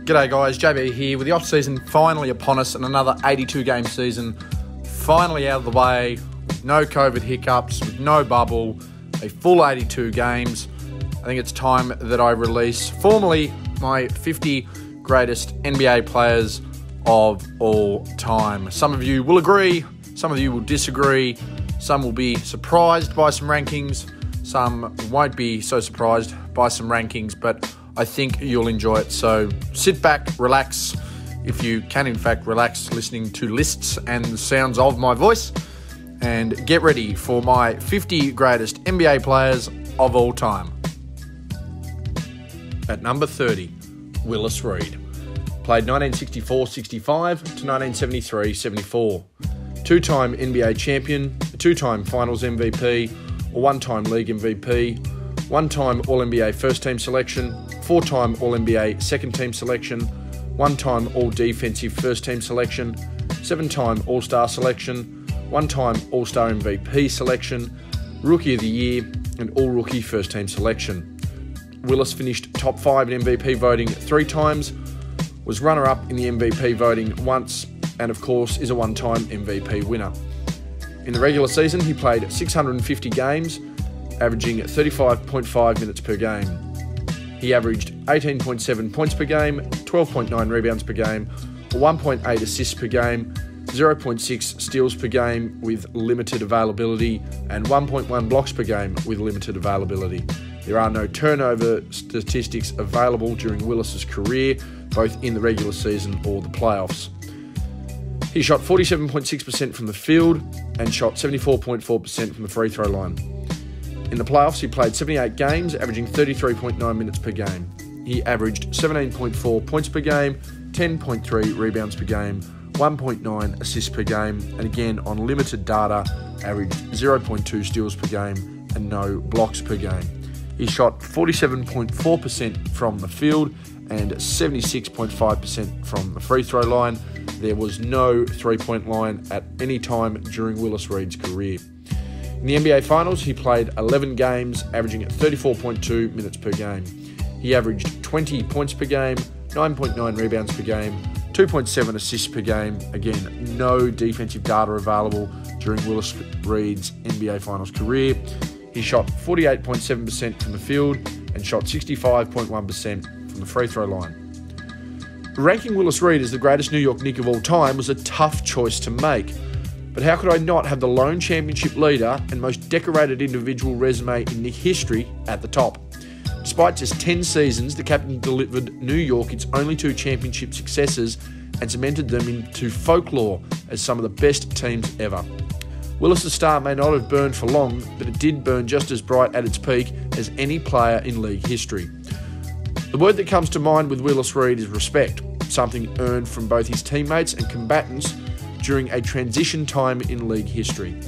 G'day guys, JB here with the off-season finally upon us and another 82-game season finally out of the way, with no COVID hiccups, with no bubble, a full 82 games. I think it's time that I release formally my 50 greatest NBA players of all time. Some of you will agree, some of you will disagree, some will be surprised by some rankings, some won't be so surprised by some rankings, but I think you'll enjoy it. So sit back, relax, if you can in fact relax listening to lists and the sounds of my voice, and get ready for my 50 greatest NBA players of all time. At number 30, Willis Reed. Played 1964-65 to 1973-74. Two-time NBA champion, a two-time Finals MVP, a one-time League MVP, one-time All-NBA first-team selection, four-time All-NBA second-team selection, one-time All-Defensive first-team selection, seven-time All-Star selection, one-time All-Star MVP selection, Rookie of the Year, and All-Rookie first-team selection. Willis finished top 5 in MVP voting 3 times, was runner-up in the MVP voting once, and of course is a one-time MVP winner. In the regular season, he played 650 games, averaging 35.5 minutes per game. He averaged 18.7 points per game, 12.9 rebounds per game, 1.8 assists per game, 0.6 steals per game with limited availability, and 1.1 blocks per game with limited availability. There are no turnover statistics available during Willis's career, both in the regular season or the playoffs. He shot 47.6% from the field and shot 74.4% from the free throw line. In the playoffs, he played 78 games, averaging 33.9 minutes per game. He averaged 17.4 points per game, 10.3 rebounds per game, 1.9 assists per game, and again on limited data, averaged 0.2 steals per game and no blocks per game. He shot 47.4% from the field and 76.5% from the free throw line. There was no three-point line at any time during Willis Reed's career. In the NBA Finals, he played 11 games, averaging 34.2 minutes per game. He averaged 20 points per game, 9.9 rebounds per game, 2.7 assists per game. Again, no defensive data available during Willis Reed's NBA Finals career. He shot 48.7% from the field and shot 65.1% from the free throw line. Ranking Willis Reed as the greatest New York Knick of all time was a tough choice to make. But how could I not have the lone championship leader and most decorated individual resume in Knick history at the top? Despite just 10 seasons, the captain delivered New York its only 2 championship successes and cemented them into folklore as some of the best teams ever. Willis' star may not have burned for long, but it did burn just as bright at its peak as any player in league history. The word that comes to mind with Willis Reed is respect, something earned from both his teammates and combatants during a transition time in league history.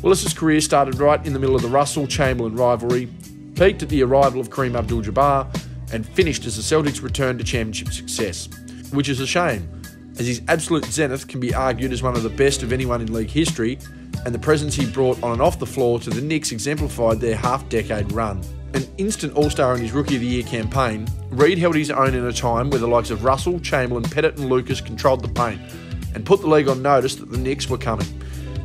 Willis's career started right in the middle of the Russell-Chamberlain rivalry, peaked at the arrival of Kareem Abdul-Jabbar, and finished as the Celtics returned to championship success, which is a shame, as his absolute zenith can be argued as one of the best of anyone in league history, and the presence he brought on and off the floor to the Knicks exemplified their half-decade run. An instant All-Star in his Rookie of the Year campaign, Reed held his own in a time where the likes of Russell, Chamberlain, Pettit and Lucas controlled the paint, and put the league on notice that the Knicks were coming.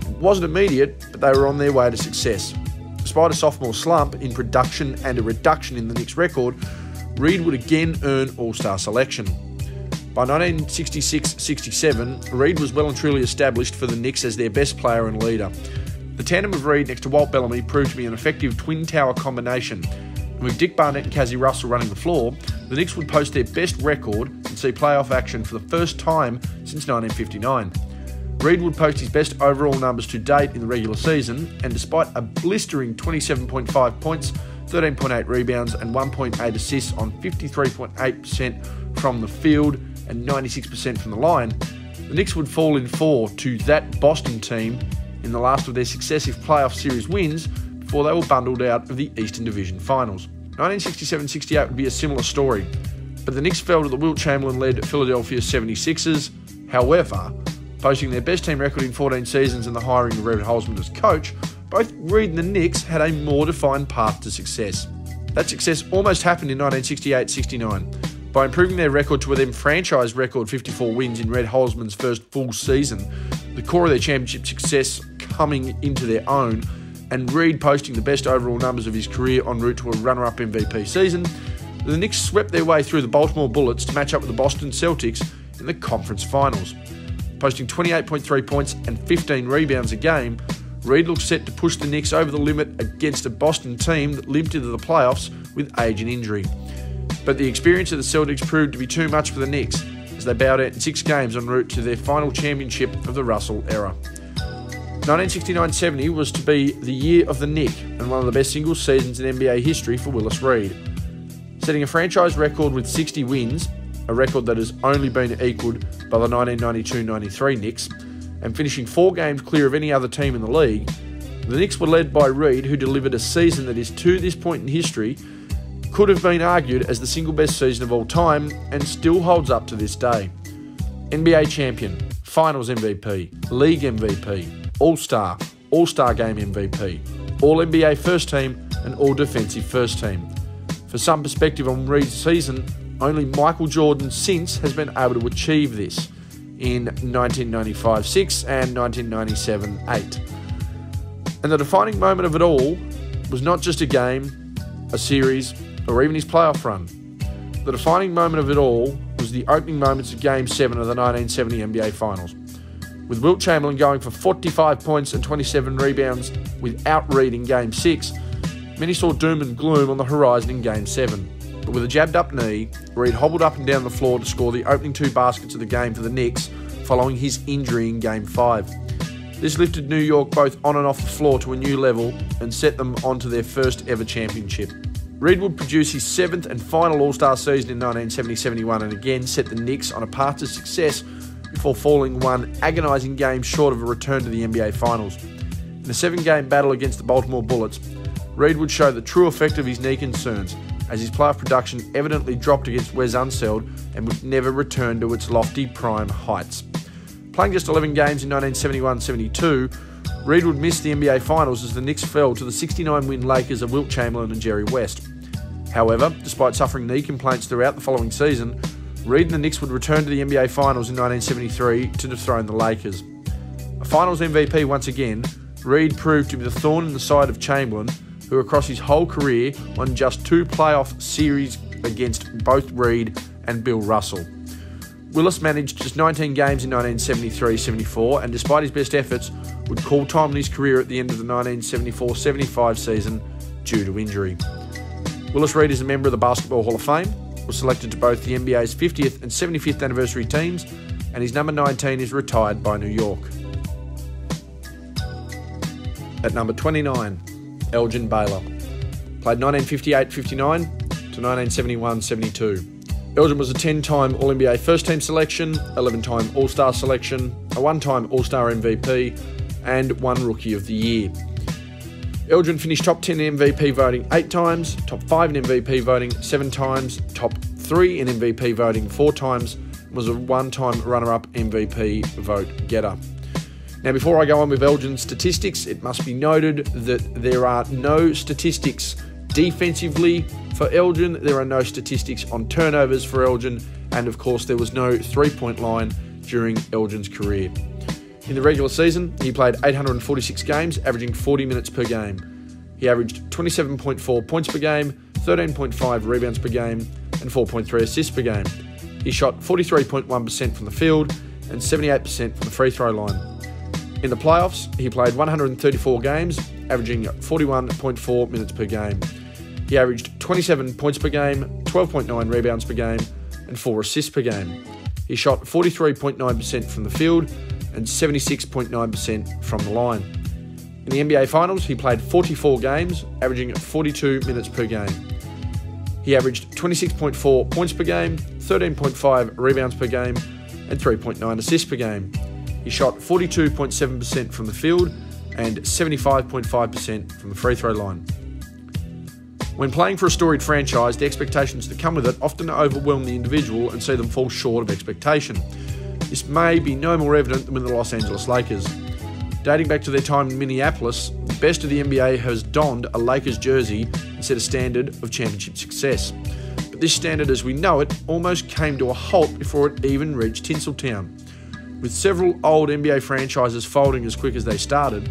It wasn't immediate, but they were on their way to success. Despite a sophomore slump in production and a reduction in the Knicks' record, Reed would again earn All-Star selection. By 1966-67, Reed was well and truly established for the Knicks as their best player and leader. The tandem of Reed next to Walt Bellamy proved to be an effective twin tower combination. And with Dick Barnett and Cazzie Russell running the floor, the Knicks would post their best record and see playoff action for the first time since 1959. Reed would post his best overall numbers to date in the regular season, and despite a blistering 27.5 points, 13.8 rebounds and 1.8 assists on 53.8% from the field and 96% from the line, the Knicks would fall in 4 to that Boston team in the last of their successive playoff series wins before they were bundled out of the Eastern Division Finals. 1967-68 would be a similar story, but the Knicks fell to the Wilt Chamberlain-led Philadelphia 76ers. However, posting their best team record in 14 seasons and the hiring of Red Holzman as coach, both Reed and the Knicks had a more defined path to success. That success almost happened in 1968-69. By improving their record to a then franchise record 54 wins in Red Holzman's first full season, the core of their championship success coming into their own, and Reed posting the best overall numbers of his career en route to a runner-up MVP season, the Knicks swept their way through the Baltimore Bullets to match up with the Boston Celtics in the conference finals. Posting 28.3 points and 15 rebounds a game, Reed looked set to push the Knicks over the limit against a Boston team that limped into the playoffs with age and injury. But the experience of the Celtics proved to be too much for the Knicks as they bowed out in 6 games en route to their final championship of the Russell era. 1969-70 was to be the year of the Knick and one of the best single seasons in NBA history for Willis Reed. Setting a franchise record with 60 wins, a record that has only been equalled by the 1992-93 Knicks, and finishing 4 games clear of any other team in the league, the Knicks were led by Reed, who delivered a season that is, to this point in history, could have been argued as the single best season of all time and still holds up to this day. NBA champion, Finals MVP, League MVP, All-Star, All-Star Game MVP, All-NBA First Team and All-Defensive First Team. For some perspective on Reed's season, only Michael Jordan since has been able to achieve this in 1995-6 and 1997-8. And the defining moment of it all was not just a game, a series, or even his playoff run. The defining moment of it all was the opening moments of Game 7 of the 1970 NBA Finals. With Wilt Chamberlain going for 45 points and 27 rebounds without Reed in Game 6, many saw doom and gloom on the horizon in Game 7. But with a jabbed up knee, Reed hobbled up and down the floor to score the opening 2 baskets of the game for the Knicks following his injury in Game 5. This lifted New York both on and off the floor to a new level and set them onto their first ever championship. Reed would produce his 7th and final All-Star season in 1970-71 and again set the Knicks on a path to success before falling one agonising game short of a return to the NBA Finals. In a 7-game battle against the Baltimore Bullets, Reed would show the true effect of his knee concerns, as his playoff production evidently dropped against Wes Unseld and would never return to its lofty prime heights. Playing just 11 games in 1971-72, Reed would miss the NBA Finals as the Knicks fell to the 69-win Lakers of Wilt Chamberlain and Jerry West. However, despite suffering knee complaints throughout the following season, Reed and the Knicks would return to the NBA Finals in 1973 to dethrone the Lakers. A Finals MVP once again, Reed proved to be the thorn in the side of Chamberlain, who across his whole career won just 2 playoff series against both Reed and Bill Russell. Willis managed just 19 games in 1973-74 and despite his best efforts would call time in his career at the end of the 1974-75 season due to injury. Willis Reed is a member of the Basketball Hall of Fame, was selected to both the NBA's 50th and 75th anniversary teams, and his number 19 is retired by New York. At number 29, Elgin Baylor. Played 1958-59 to 1971-72. Elgin was a 10-time All-NBA First-Team selection, 11-time All-Star selection, a 1-time All-Star MVP, and 1 Rookie of the Year. Elgin finished top 10 in MVP voting 8 times, top 5 in MVP voting 7 times, top 3 in MVP voting 4 times, and was a 1-time runner-up MVP vote getter. Now, before I go on with Elgin's statistics, it must be noted that there are no statistics defensively for Elgin, there are no statistics on turnovers for Elgin, and of course there was no 3-point line during Elgin's career. In the regular season, he played 846 games, averaging 40 minutes per game. He averaged 27.4 points per game, 13.5 rebounds per game, and 4.3 assists per game. He shot 43.1% from the field and 78% from the free throw line. In the playoffs, he played 134 games, averaging 41.4 minutes per game. He averaged 27 points per game, 12.9 rebounds per game, and 4 assists per game. He shot 43.9% from the field and 76.9% from the line. In the NBA Finals, he played 44 games, averaging 42 minutes per game. He averaged 26.4 points per game, 13.5 rebounds per game, and 3.9 assists per game. He shot 42.7% from the field and 75.5% from the free throw line. When playing for a storied franchise, the expectations that come with it often overwhelm the individual and see them fall short of expectation. This may be no more evident than with the Los Angeles Lakers. Dating back to their time in Minneapolis, the best of the NBA has donned a Lakers jersey and set a standard of championship success. but this standard as we know it almost came to a halt before it even reached Tinseltown. With several old NBA franchises folding as quick as they started,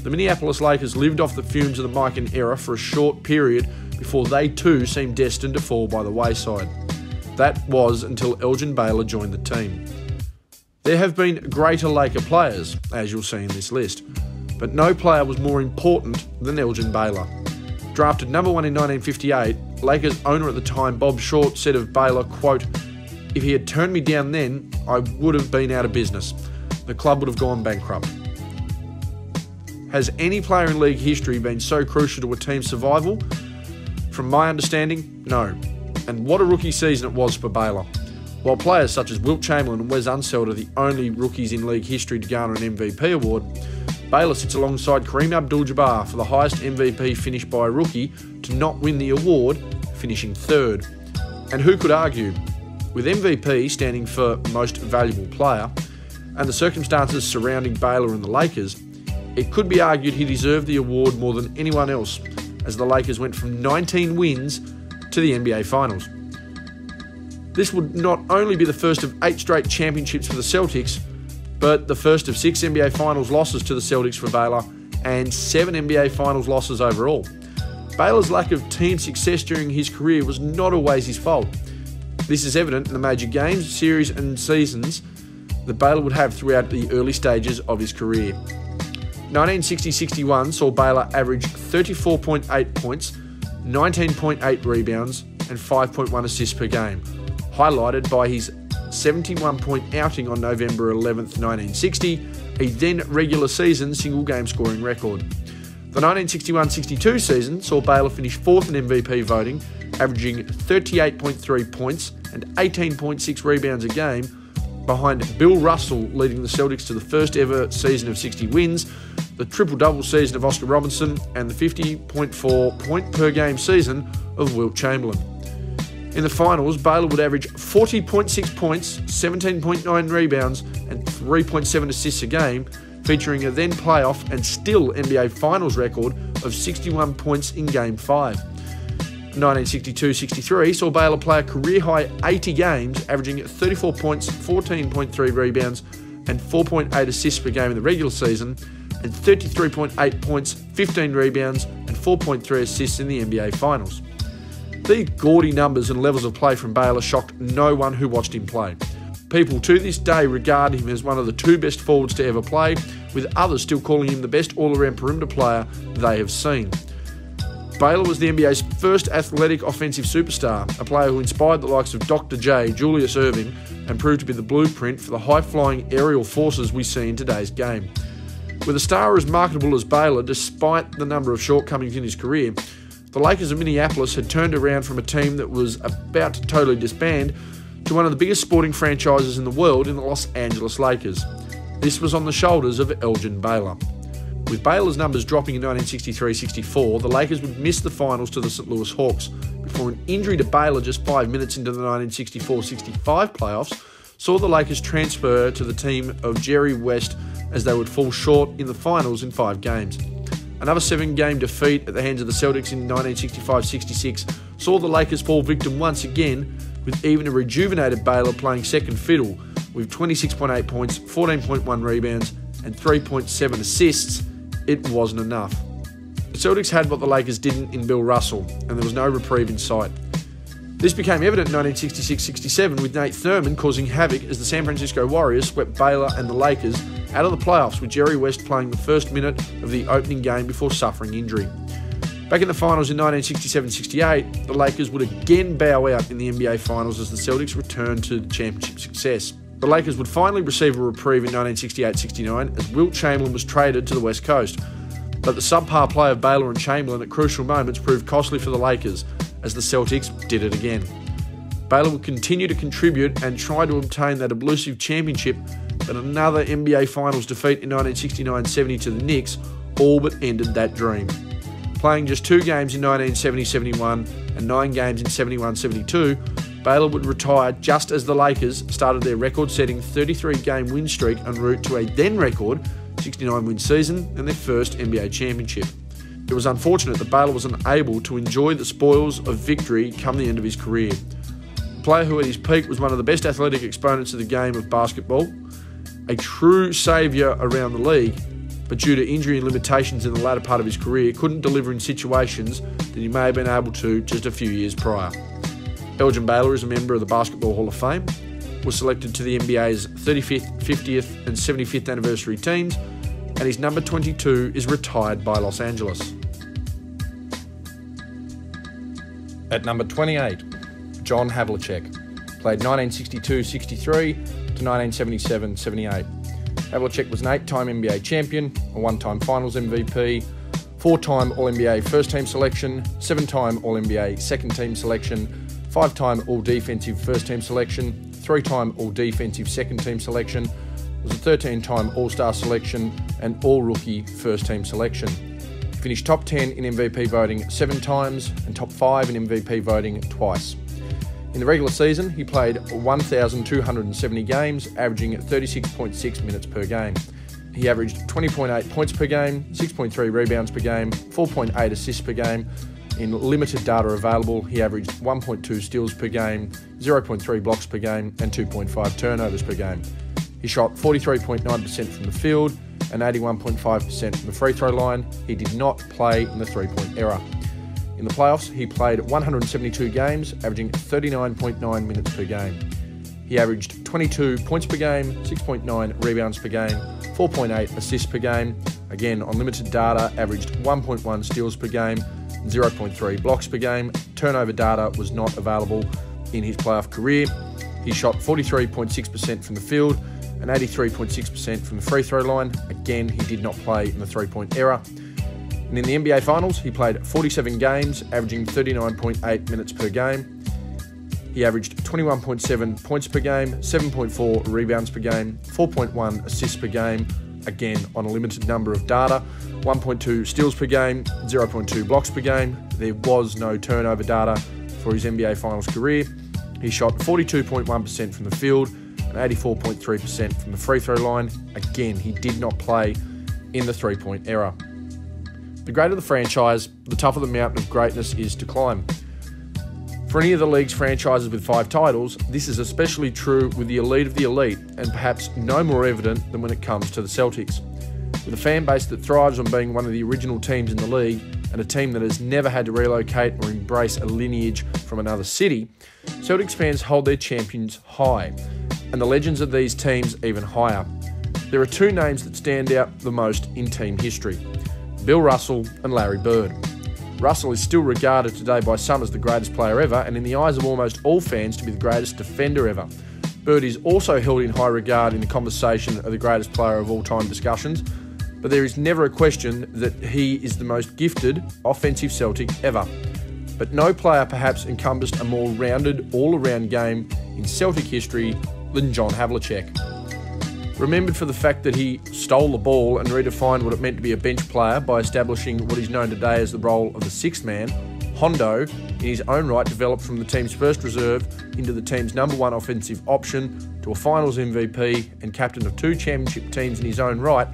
the Minneapolis Lakers lived off the fumes of the Mikan era for a short period before they too seemed destined to fall by the wayside. That was until Elgin Baylor joined the team. There have been greater Laker players, as you'll see in this list, but no player was more important than Elgin Baylor. Drafted number 1 in 1958, Lakers owner at the time Bob Short said of Baylor, quote, "If he had turned me down then, I would have been out of business. The club would have gone bankrupt." Has any player in league history been so crucial to a team's survival? From my understanding, no. And what a rookie season it was for Baylor. While players such as Wilt Chamberlain and Wes Unseld are the only rookies in league history to garner an MVP award, Baylor sits alongside Kareem Abdul-Jabbar for the highest MVP finish by a rookie to not win the award, finishing third. And who could argue? With MVP standing for Most Valuable Player, and the circumstances surrounding Baylor and the Lakers, it could be argued he deserved the award more than anyone else, as the Lakers went from 19 wins to the NBA Finals. This would not only be the first of 8 straight championships for the Celtics, but the first of 6 NBA Finals losses to the Celtics for Baylor, and 7 NBA Finals losses overall. Baylor's lack of team success during his career was not always his fault. This is evident in the major games, series and seasons that Baylor would have throughout the early stages of his career. 1960-61 saw Baylor average 34.8 points, 19.8 rebounds and 5.1 assists per game, highlighted by his 71-point outing on November 11th, 1960, a then regular season single game scoring record. The 1961-62 season saw Baylor finish 4th in MVP voting, averaging 38.3 points and 18.6 rebounds a game, behind Bill Russell leading the Celtics to the first ever season of 60 wins, the triple-double season of Oscar Robertson, and the 50.4 point per game season of Wilt Chamberlain. In the finals, Baylor would average 40.6 points, 17.9 rebounds, and 3.7 assists a game, featuring a then playoff and still NBA Finals record of 61 points in Game 5. 1962-63 saw Baylor play a career-high 80 games, averaging 34 points, 14.3 rebounds, and 4.8 assists per game in the regular season, and 33.8 points, 15 rebounds, and 4.3 assists in the NBA Finals. These gaudy numbers and levels of play from Baylor shocked no one who watched him play. People to this day regard him as one of the 2 best forwards to ever play, with others still calling him the best all-around perimeter player they have seen. Baylor was the NBA's first athletic offensive superstar, a player who inspired the likes of Dr. J, Julius Erving, and proved to be the blueprint for the high-flying aerial forces we see in today's game. With a star as marketable as Baylor, despite the number of shortcomings in his career, the Lakers of Minneapolis had turned around from a team that was about to totally disband to one of the biggest sporting franchises in the world in the Los Angeles Lakers. This was on the shoulders of Elgin Baylor. With Baylor's numbers dropping in 1963-64, the Lakers would miss the finals to the St. Louis Hawks before an injury to Baylor just 5 minutes into the 1964-65 playoffs saw the Lakers transfer to the team of Jerry West as they would fall short in the finals in 5 games. Another 7-game defeat at the hands of the Celtics in 1965-66 saw the Lakers fall victim once again, with even a rejuvenated Baylor playing second fiddle with 26.8 points, 14.1 rebounds and 3.7 assists. It wasn't enough. The Celtics had what the Lakers didn't in Bill Russell, and there was no reprieve in sight. This became evident in 1966-67 with Nate Thurman causing havoc as the San Francisco Warriors swept Baylor and the Lakers out of the playoffs, with Jerry West playing the first minute of the opening game before suffering injury. Back in the finals in 1967-68, the Lakers would again bow out in the NBA Finals as the Celtics returned to championship success. The Lakers would finally receive a reprieve in 1968-69 as Wilt Chamberlain was traded to the West Coast. But the subpar play of Baylor and Chamberlain at crucial moments proved costly for the Lakers, as the Celtics did it again. Baylor would continue to contribute and try to obtain that elusive championship, but another NBA Finals defeat in 1969-70 to the Knicks all but ended that dream. Playing just 2 games in 1970-71 and 9 games in 71-72, Baylor would retire just as the Lakers started their record-setting 33-game win streak en route to a then-record 69-win season and their first NBA championship. It was unfortunate that Baylor was unable to enjoy the spoils of victory come the end of his career. A player who at his peak was one of the best athletic exponents of the game of basketball, a true saviour around the league, but due to injury and limitations in the latter part of his career, couldn't deliver in situations that he may have been able to just a few years prior. Elgin Baylor is a member of the Basketball Hall of Fame, was selected to the NBA's 35th, 50th and 75th anniversary teams, and his number 22 is retired by Los Angeles. At number 28, John Havlicek, played 1962-63 to 1977-78. Havlicek was an 8-time NBA champion, a 1-time Finals MVP, 4-time All-NBA first-team selection, 7-time All-NBA second-team selection, 5-time All-Defensive first-team selection, 3-time All-Defensive second-team selection, was a 13-time All-Star selection and All-Rookie first-team selection. He finished top 10 in MVP voting 7 times and top 5 in MVP voting twice. In the regular season, he played 1,270 games, averaging 36.6 minutes per game. He averaged 20.8 points per game, 6.3 rebounds per game, 4.8 assists per game. In limited data available, he averaged 1.2 steals per game, 0.3 blocks per game, and 2.5 turnovers per game. He shot 43.9% from the field and 81.5% from the free throw line. He did not play in the three-point era. In the playoffs, he played 172 games, averaging 39.9 minutes per game. He averaged 22 points per game, 6.9 rebounds per game, 4.8 assists per game. Again, on limited data, averaged 1.1 steals per game, 0.3 blocks per game. Turnover data was not available in his playoff career. He shot 43.6% from the field and 83.6% from the free throw line. Again, he did not play in the three-point era. And in the NBA Finals, he played 47 games, averaging 39.8 minutes per game. He averaged 21.7 points per game, 7.4 rebounds per game, 4.1 assists per game, again on a limited number of data, 1.2 steals per game, 0.2 blocks per game. There was no turnover data for his NBA Finals career. He shot 42.1% from the field and 84.3% from the free throw line. Again, he did not play in the three-point era. The greater the franchise, the tougher the mountain of greatness is to climb. For any of the league's franchises with 5 titles, this is especially true with the elite of the elite, and perhaps no more evident than when it comes to the Celtics. With a fan base that thrives on being one of the original teams in the league, and a team that has never had to relocate or embrace a lineage from another city, Celtics fans hold their champions high, and the legends of these teams even higher. There are 2 names that stand out the most in team history: Bill Russell and Larry Bird. Russell is still regarded today by some as the greatest player ever, and in the eyes of almost all fans to be the greatest defender ever. Bird is also held in high regard in the conversation of the greatest player of all time discussions, but there is never a question that he is the most gifted offensive Celtic ever. But no player perhaps encompassed a more rounded all-around game in Celtic history than John Havlicek. Remembered for the fact that he stole the ball and redefined what it meant to be a bench player by establishing what is known today as the role of the sixth man, Hondo, in his own right, developed from the team's first reserve into the team's number 1 offensive option to a Finals MVP and captain of 2 championship teams in his own right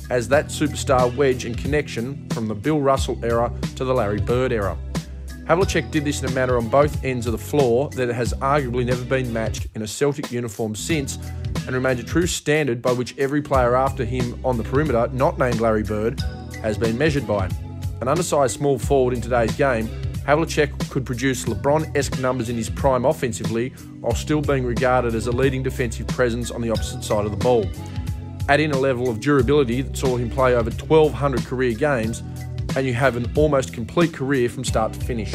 as that superstar wedge and connection from the Bill Russell era to the Larry Bird era. Havlicek did this in a manner on both ends of the floor that has arguably never been matched in a Celtic uniform since, and remains a true standard by which every player after him on the perimeter, not named Larry Bird, has been measured by. An undersized small forward in today's game, Havlicek could produce LeBron-esque numbers in his prime offensively while still being regarded as a leading defensive presence on the opposite side of the ball. Add in a level of durability that saw him play over 1,200 career games, and you have an almost complete career from start to finish.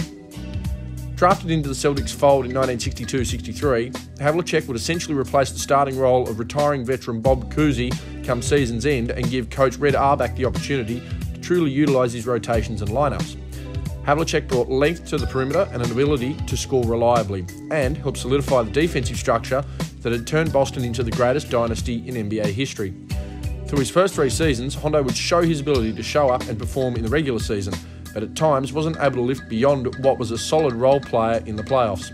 Drafted into the Celtics fold in 1962-63, Havlicek would essentially replace the starting role of retiring veteran Bob Cousy come season's end and give coach Red Auerbach the opportunity to truly utilise his rotations and lineups. Havlicek brought length to the perimeter and an ability to score reliably, and helped solidify the defensive structure that had turned Boston into the greatest dynasty in NBA history. Through his first 3 seasons, Hondo would show his ability to show up and perform in the regular season, but at times wasn't able to lift beyond what was a solid role player in the playoffs.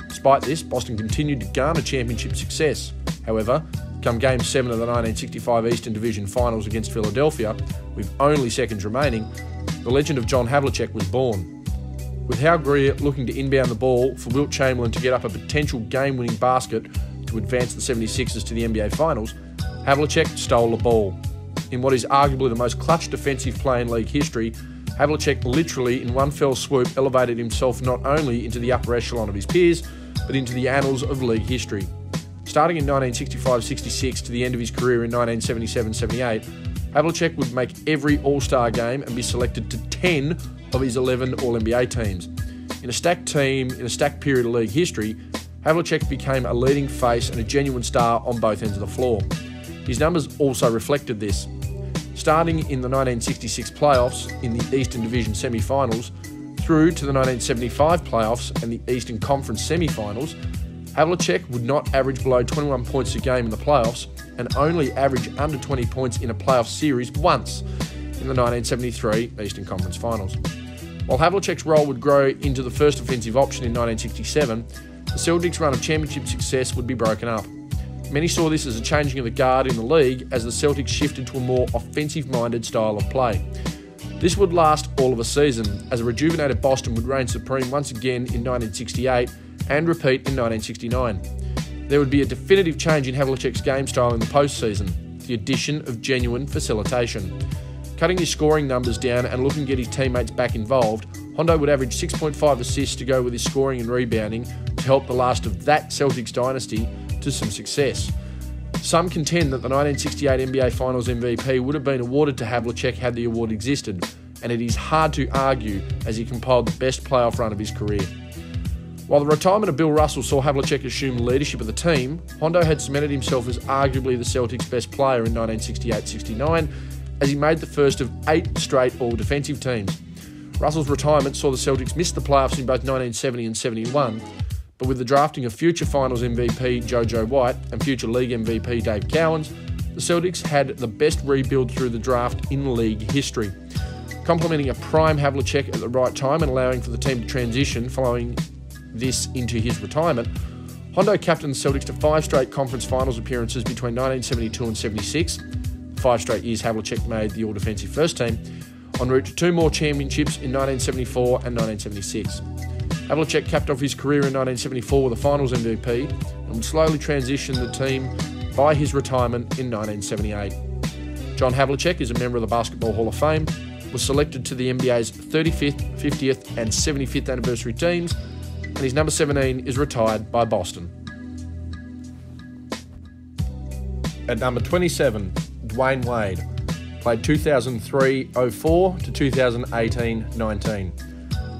Despite this, Boston continued to garner championship success. However, come Game 7 of the 1965 Eastern Division Finals against Philadelphia, with only seconds remaining, the legend of John Havlicek was born. With Hal Greer looking to inbound the ball for Wilt Chamberlain to get up a potential game-winning basket to advance the 76ers to the NBA Finals, Havlicek stole the ball. In what is arguably the most clutch defensive play in league history, Havlicek literally in one fell swoop elevated himself not only into the upper echelon of his peers, but into the annals of league history. Starting in 1965-66 to the end of his career in 1977-78, Havlicek would make every All-Star game and be selected to 10 of his 11 All-NBA teams. In a stacked team, in a stacked period of league history, Havlicek became a leading face and a genuine star on both ends of the floor. His numbers also reflected this. Starting in the 1966 playoffs in the Eastern Division semi-finals through to the 1975 playoffs and the Eastern Conference semi-finals, Havlicek would not average below 21 points a game in the playoffs and only average under 20 points in a playoff series once in the 1973 Eastern Conference Finals. While Havlicek's role would grow into the first offensive option in 1967, the Celtics' run of championship success would be broken up. Many saw this as a changing of the guard in the league as the Celtics shifted to a more offensive-minded style of play. This would last all of a season, as a rejuvenated Boston would reign supreme once again in 1968 and repeat in 1969. There would be a definitive change in Havlicek's game style in the postseason, the addition of genuine facilitation. Cutting his scoring numbers down and looking to get his teammates back involved, Hondo would average 6.5 assists to go with his scoring and rebounding to help the last of that Celtics dynasty to some success. Some contend that the 1968 NBA Finals MVP would have been awarded to Havlicek had the award existed, and it is hard to argue as he compiled the best playoff run of his career. While the retirement of Bill Russell saw Havlicek assume leadership of the team, Hondo had cemented himself as arguably the Celtics' best player in 1968-69 as he made the first of 8 straight all-defensive teams. Russell's retirement saw the Celtics miss the playoffs in both 1970 and 71, but with the drafting of future Finals MVP JoJo White and future League MVP Dave Cowens, the Celtics had the best rebuild through the draft in league history. Complementing a prime Havlicek at the right time and allowing for the team to transition following this into his retirement, Hondo captained the Celtics to 5 straight conference finals appearances between 1972 and 76, 5 straight years Havlicek made the all-defensive first team, en route to 2 more championships in 1974 and 1976. Havlicek capped off his career in 1974 with a Finals MVP and would slowly transition the team by his retirement in 1978. John Havlicek is a member of the Basketball Hall of Fame, was selected to the NBA's 35th, 50th and 75th anniversary teams, and his number 17 is retired by Boston. At number 27, Dwayne Wade, played 2003-04 to 2018-19.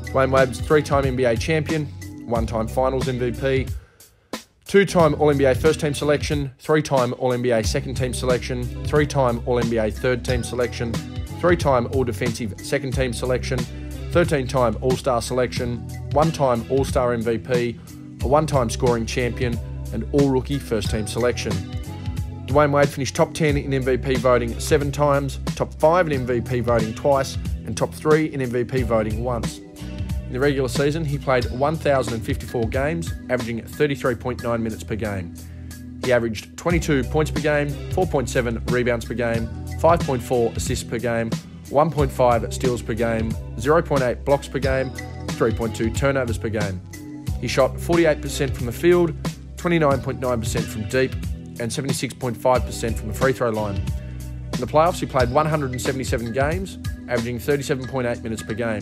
Dwayne Wade was 3-time NBA champion, 1-time Finals MVP, 2-time All-NBA first-team selection, 3-time All-NBA second-team selection, 3-time All-NBA third-team selection, 3-time All-Defensive second-team selection, 13-time All-Star selection, 1-time All-Star MVP, a 1-time scoring champion, and All-Rookie first-team selection. Dwayne Wade finished top 10 in MVP voting 7 times, top 5 in MVP voting twice, and top 3 in MVP voting once. In the regular season, he played 1,054 games, averaging 33.9 minutes per game. He averaged 22 points per game, 4.7 rebounds per game, 5.4 assists per game, 1.5 steals per game, 0.8 blocks per game, 3.2 turnovers per game. He shot 48% from the field, 29.9% from deep, and 76.5% from the free throw line. In the playoffs, he played 177 games, averaging 37.8 minutes per game.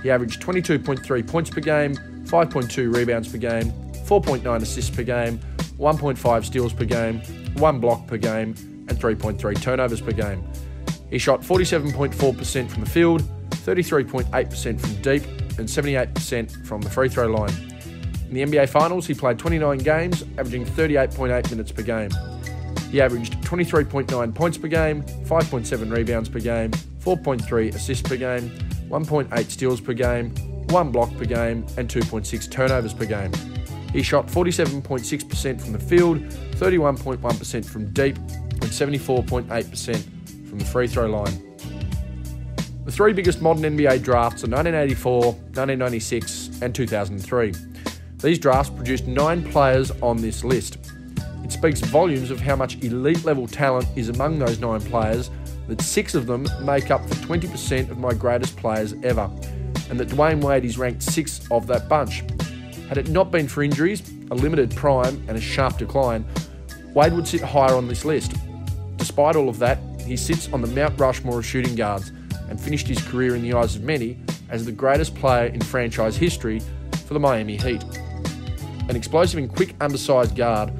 He averaged 22.3 points per game, 5.2 rebounds per game, 4.9 assists per game, 1.5 steals per game, 1 block per game, and 3.3 turnovers per game. He shot 47.4% from the field, 33.8% from deep, and 78% from the free throw line. In the NBA Finals, he played 29 games, averaging 38.8 minutes per game. He averaged 23.9 points per game, 5.7 rebounds per game, 4.3 assists per game, 1.8 steals per game, 1 block per game, and 2.6 turnovers per game. He shot 47.6% from the field, 31.1% from deep, and 74.8% from the free throw line. The 3 biggest modern NBA drafts are 1984, 1996, and 2003. These drafts produced 9 players on this list. It speaks volumes of how much elite level talent is among those 9 players that 6 of them make up for 20% of my greatest players ever, and that Dwayne Wade is ranked 6th of that bunch. Had it not been for injuries, a limited prime and a sharp decline, Wade would sit higher on this list. Despite all of that, he sits on the Mount Rushmore of shooting guards and finished his career in the eyes of many as the greatest player in franchise history for the Miami Heat. An explosive and quick undersized guard,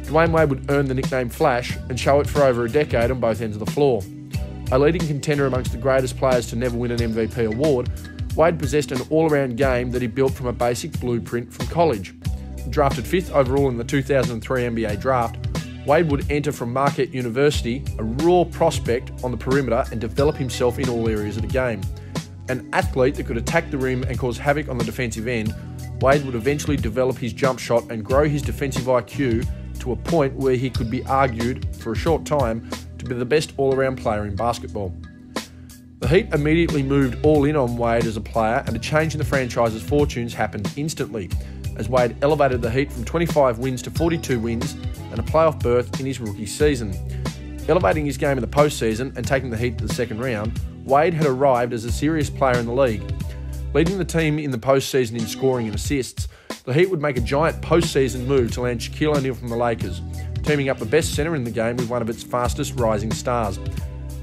Dwayne Wade would earn the nickname Flash and show it for over a decade on both ends of the floor. A leading contender amongst the greatest players to never win an MVP award, Wade possessed an all-around game that he built from a basic blueprint from college. Drafted 5th overall in the 2003 NBA draft, Wade would enter from Marquette University, a raw prospect on the perimeter, and develop himself in all areas of the game. An athlete that could attack the rim and cause havoc on the defensive end, Wade would eventually develop his jump shot and grow his defensive IQ to a point where he could be argued, for a short time, to be the best all-around player in basketball. The Heat immediately moved all in on Wade as a player, and a change in the franchise's fortunes happened instantly, as Wade elevated the Heat from 25 wins to 42 wins and a playoff berth in his rookie season. Elevating his game in the postseason and taking the Heat to the second round, Wade had arrived as a serious player in the league. Leading the team in the postseason in scoring and assists, the Heat would make a giant postseason move to land Shaquille O'Neal from the Lakers, teaming up the best centre in the game with one of its fastest rising stars.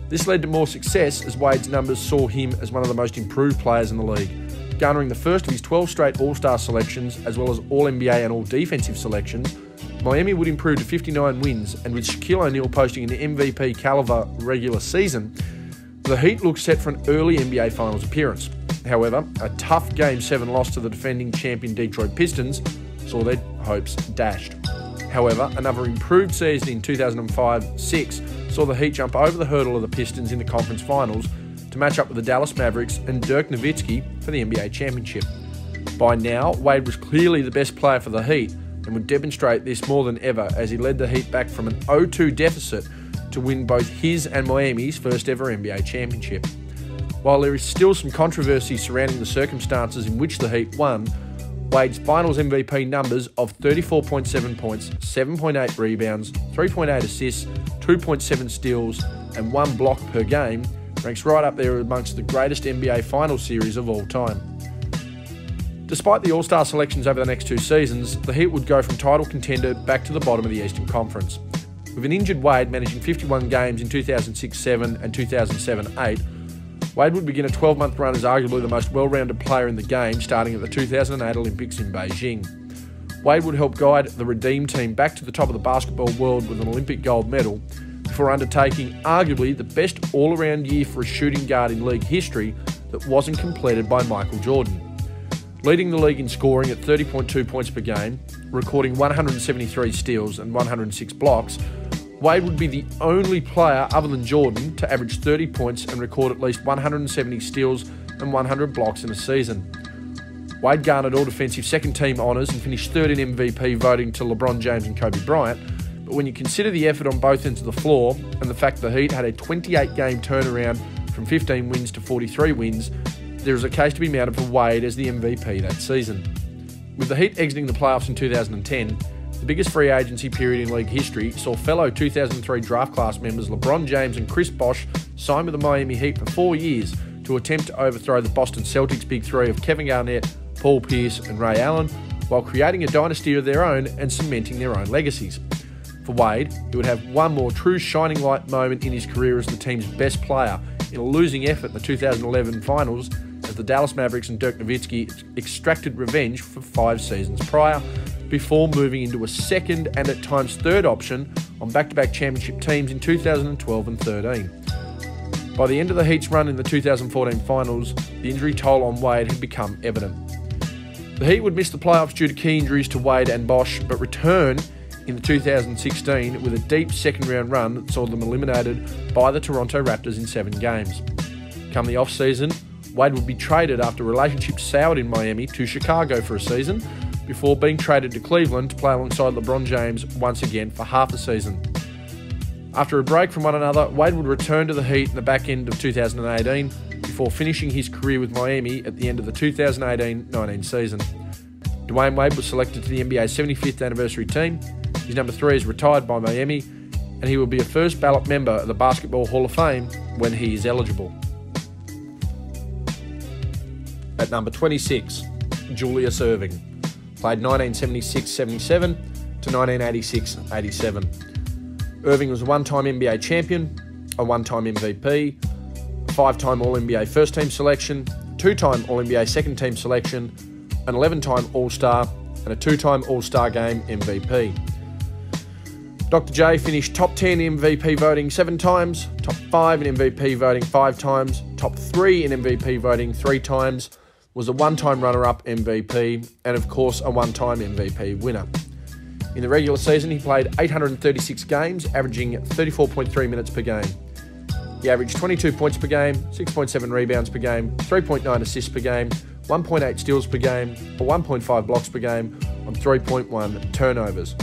This led to more success as Wade's numbers saw him as one of the most improved players in the league, garnering the first of his 12 straight All-Star selections as well as All-NBA and All-Defensive selections. Miami would improve to 59 wins, and with Shaquille O'Neal posting an MVP caliber regular season, the Heat looked set for an early NBA Finals appearance. However, a tough Game 7 loss to the defending champion Detroit Pistons saw their hopes dashed. However, another improved season in 2005-06 saw the Heat jump over the hurdle of the Pistons in the conference finals to match up with the Dallas Mavericks and Dirk Nowitzki for the NBA championship. By now, Wade was clearly the best player for the Heat and would demonstrate this more than ever as he led the Heat back from an 0-2 deficit to win both his and Miami's first ever NBA championship. While there is still some controversy surrounding the circumstances in which the Heat won, Wade's finals MVP numbers of 34.7 points, 7.8 rebounds, 3.8 assists, 2.7 steals, and 1 block per game ranks right up there amongst the greatest NBA Finals series of all time. Despite the All-Star selections over the next 2 seasons, the Heat would go from title contender back to the bottom of the Eastern Conference. With an injured Wade managing 51 games in 2006-07 and 2007-08, Wade would begin a 12-month run as arguably the most well-rounded player in the game, starting at the 2008 Olympics in Beijing. Wade would help guide the Redeem team back to the top of the basketball world with an Olympic gold medal, before undertaking arguably the best all-around year for a shooting guard in league history that wasn't completed by Michael Jordan. Leading the league in scoring at 30.2 points per game, recording 173 steals and 106 blocks, Wade would be the only player other than Jordan to average 30 points and record at least 170 steals and 100 blocks in a season. Wade garnered all-defensive second-team honours and finished third in MVP voting to LeBron James and Kobe Bryant, but when you consider the effort on both ends of the floor and the fact the Heat had a 28-game turnaround from 15 wins to 43 wins, there is a case to be mounted for Wade as the MVP that season. With the Heat exiting the playoffs in 2010, the biggest free agency period in league history saw fellow 2003 draft class members LeBron James and Chris Bosh sign with the Miami Heat for 4 years to attempt to overthrow the Boston Celtics' big three of Kevin Garnett, Paul Pierce and Ray Allen, while creating a dynasty of their own and cementing their own legacies. For Wade, he would have one more true shining light moment in his career as the team's best player in a losing effort in the 2011 finals as the Dallas Mavericks and Dirk Nowitzki extracted revenge for 5 seasons prior, before moving into a second and at times third option on back-to-back championship teams in 2012 and 13. By the end of the Heat's run in the 2014 finals, the injury toll on Wade had become evident. The Heat would miss the playoffs due to key injuries to Wade and Bosh, but return in the 2016 with a deep second-round run that saw them eliminated by the Toronto Raptors in 7 games. Come the off-season, Wade would be traded after relationships soured in Miami to Chicago for a season, before being traded to Cleveland to play alongside LeBron James once again for half a season. After a break from one another, Wade would return to the Heat in the back end of 2018, before finishing his career with Miami at the end of the 2018-19 season. Dwayne Wade was selected to the NBA's 75th anniversary team. His number 3 is retired by Miami, and he will be a first ballot member of the Basketball Hall of Fame when he is eligible. At number 26, Julius Erving. Played 1976-77 to 1986-87. Erving was a one-time NBA champion, a one-time MVP, a five-time All-NBA first-team selection, two-time All-NBA second-team selection, an 11-time All-Star, and a two-time All-Star Game MVP. Dr. J finished top 10 in MVP voting 7 times, top 5 in MVP voting 5 times, top 3 in MVP voting 3 times, was a one-time runner-up MVP, and of course a one-time MVP winner. In the regular season, he played 836 games, averaging 34.3 minutes per game. He averaged 22 points per game, 6.7 rebounds per game, 3.9 assists per game, 1.8 steals per game, or 1.5 blocks per game on 3.1 turnovers.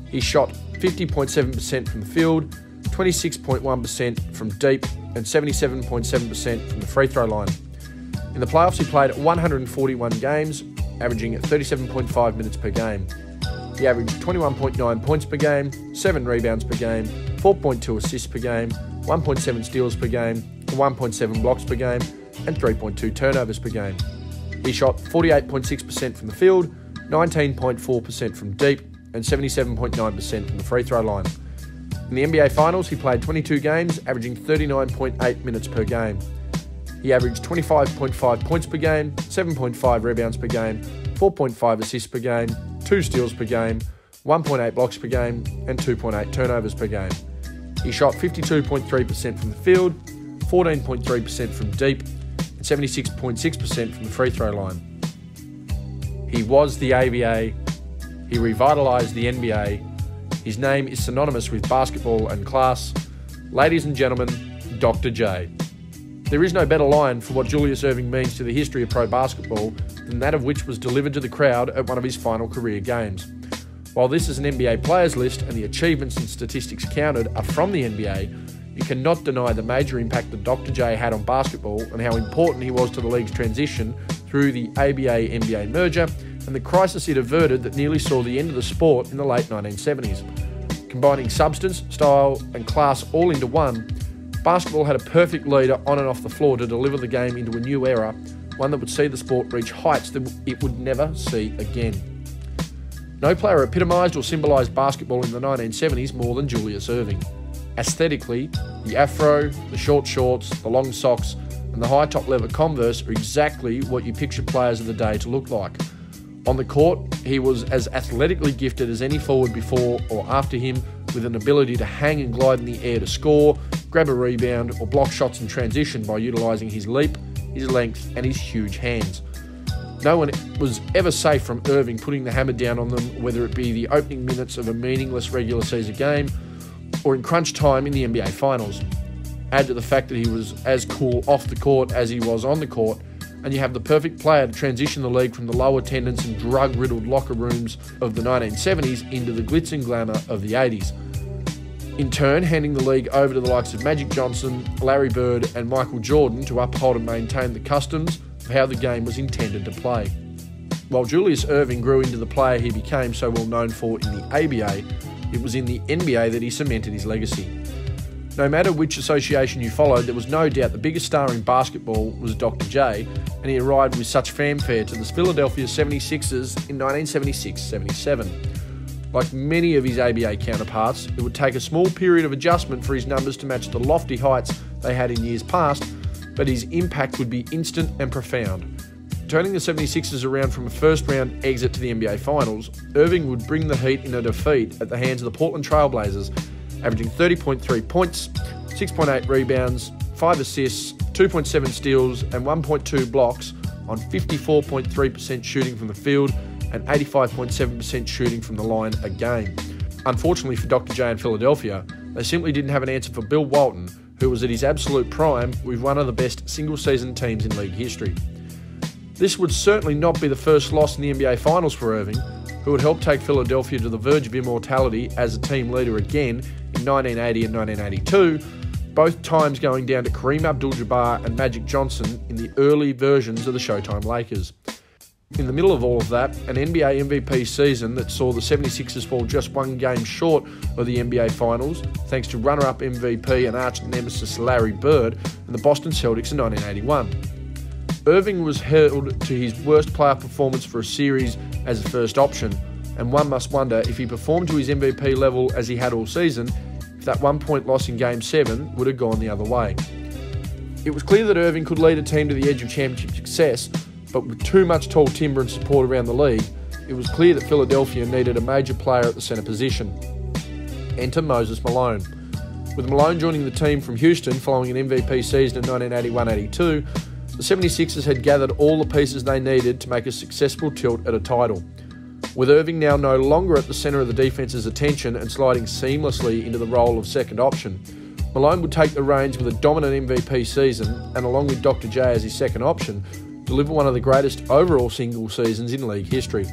He shot 50.7% from the field, 26.1% from deep, and 77.7% from the free throw line. In the playoffs, he played 141 games, averaging 37.5 minutes per game. He averaged 21.9 points per game, 7 rebounds per game, 4.2 assists per game, 1.7 steals per game, 1.7 blocks per game, and 3.2 turnovers per game. He shot 48.6% from the field, 19.4% from deep, and 77.9% from the free throw line. In the NBA Finals, he played 22 games, averaging 39.8 minutes per game. He averaged 25.5 points per game, 7.5 rebounds per game, 4.5 assists per game, 2 steals per game, 1.8 blocks per game, and 2.8 turnovers per game. He shot 52.3% from the field, 14.3% from deep, and 76.6% from the free throw line. He was the ABA. He revitalised the NBA. His name is synonymous with basketball and class. Ladies and gentlemen, Dr. J. There is no better line for what Julius Erving means to the history of pro basketball than that of which was delivered to the crowd at one of his final career games. While this is an NBA players list and the achievements and statistics counted are from the NBA, you cannot deny the major impact that Dr. J had on basketball and how important he was to the league's transition through the ABA-NBA merger and the crisis it averted that nearly saw the end of the sport in the late 1970s. Combining substance, style and class all into one, basketball had a perfect leader on and off the floor to deliver the game into a new era, one that would see the sport reach heights that it would never see again. No player epitomised or symbolised basketball in the 1970s more than Julius Erving. Aesthetically, the afro, the short shorts, the long socks and the high top leather Converse are exactly what you picture players of the day to look like. On the court, he was as athletically gifted as any forward before or after him, with an ability to hang and glide in the air to score, grab a rebound or block shots in transition by utilising his leap, his length and his huge hands. No one was ever safe from Erving putting the hammer down on them, whether it be the opening minutes of a meaningless regular season game or in crunch time in the NBA Finals. Add to the fact that he was as cool off the court as he was on the court, and you have the perfect player to transition the league from the low attendance and drug-riddled locker rooms of the 1970s into the glitz and glamour of the 80s. In turn, handing the league over to the likes of Magic Johnson, Larry Bird and Michael Jordan to uphold and maintain the customs of how the game was intended to play. While Julius Erving grew into the player he became so well known for in the ABA, it was in the NBA that he cemented his legacy. No matter which association you followed, there was no doubt the biggest star in basketball was Dr. J, and he arrived with such fanfare to the Philadelphia 76ers in 1976-77. Like many of his ABA counterparts, it would take a small period of adjustment for his numbers to match the lofty heights they had in years past, but his impact would be instant and profound. Turning the 76ers around from a first-round exit to the NBA Finals, Erving would bring the Heat in a defeat at the hands of the Portland Trail Blazers, averaging 30.3 points, 6.8 rebounds, 5 assists, 2.7 steals and 1.2 blocks on 54.3% shooting from the field and 85.7% shooting from the line a game. Unfortunately for Dr. J in Philadelphia, they simply didn't have an answer for Bill Walton, who was at his absolute prime with one of the best single-season teams in league history. This would certainly not be the first loss in the NBA Finals for Erving, who would help take Philadelphia to the verge of immortality as a team leader again in 1980 and 1982, both times going down to Kareem Abdul-Jabbar and Magic Johnson in the early versions of the Showtime Lakers. In the middle of all of that, an NBA MVP season that saw the 76ers fall just one game short of the NBA Finals, thanks to runner-up MVP and arch-nemesis Larry Bird and the Boston Celtics in 1981. Irving was held to his worst playoff performance for a series as a first option, and one must wonder if he performed to his MVP level as he had all season, if that 1-point loss in Game 7 would have gone the other way. It was clear that Irving could lead a team to the edge of championship success, but with too much tall timber and support around the league, it was clear that Philadelphia needed a major player at the centre position. Enter Moses Malone. With Malone joining the team from Houston following an MVP season in 1981-82, the 76ers had gathered all the pieces they needed to make a successful tilt at a title. With Irving now no longer at the centre of the defence's attention and sliding seamlessly into the role of second option, Malone would take the reins with a dominant MVP season and, along with Dr. J as his second option, deliver one of the greatest overall single seasons in league history.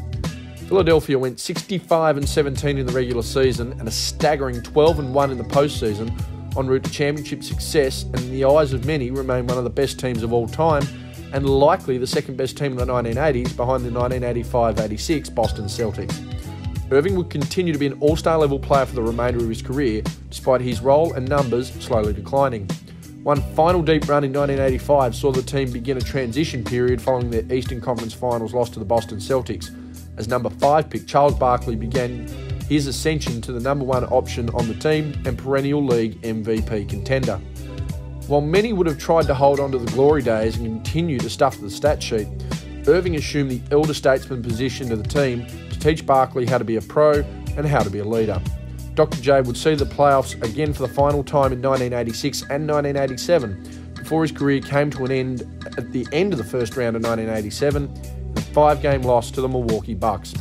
Philadelphia went 65-17 in the regular season and a staggering 12-1 in the postseason, en route to championship success, and in the eyes of many remain one of the best teams of all time and likely the second best team in the 1980s behind the 1985-86 Boston Celtics. Irving would continue to be an all-star level player for the remainder of his career, despite his role and numbers slowly declining. One final deep run in 1985 saw the team begin a transition period following their Eastern Conference Finals loss to the Boston Celtics, as number 5 pick Charles Barkley began his ascension to the number 1 option on the team and perennial league MVP contender. While many would have tried to hold on to the glory days and continue to stuff the stat sheet, Irving assumed the elder statesman position to the team to teach Barkley how to be a pro and how to be a leader. Dr. J would see the playoffs again for the final time in 1986 and 1987, before his career came to an end at the end of the first round of 1987 in a 5-game loss to the Milwaukee Bucks.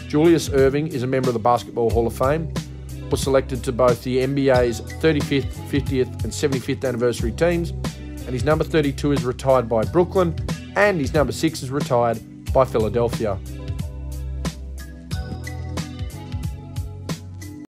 Julius Irving is a member of the Basketball Hall of Fame, was selected to both the NBA's 35th, 50th and 75th anniversary teams, and his number 32 is retired by Brooklyn, and his number 6 is retired by Philadelphia.